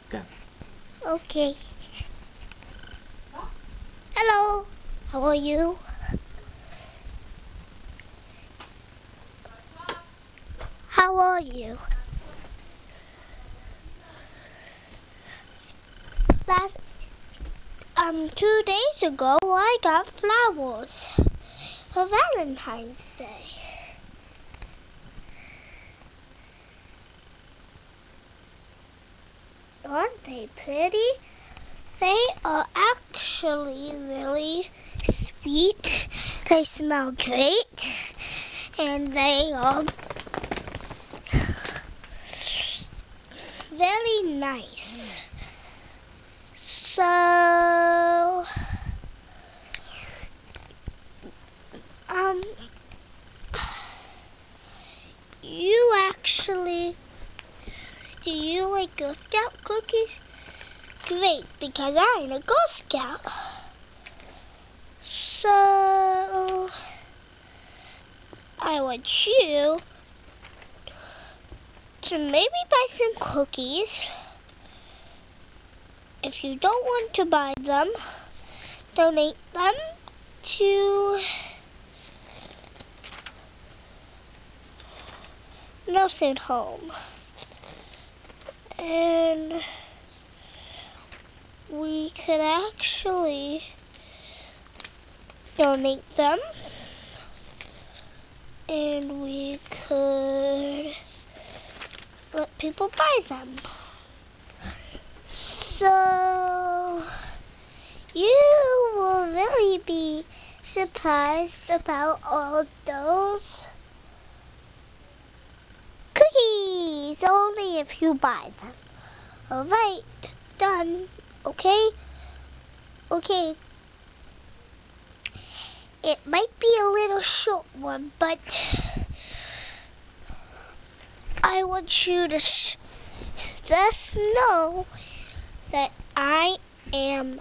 Go. Okay. Hello. How are you? How are you? Last 2 days ago, I got flowers for Valentine's Day. Aren't they pretty? They are actually really sweet. They smell great. And they are very nice. So, do you like Girl Scout cookies? Great, because I'm a Girl Scout. So, I want you to maybe buy some cookies. If you don't want to buy them, donate them to nursing home. And we could actually donate them. And we could let people buy them. So you will really be surprised about all those cookies, only if you buy them. Alright, done. Okay? Okay. It might be a little short one, but I want you to just know that I am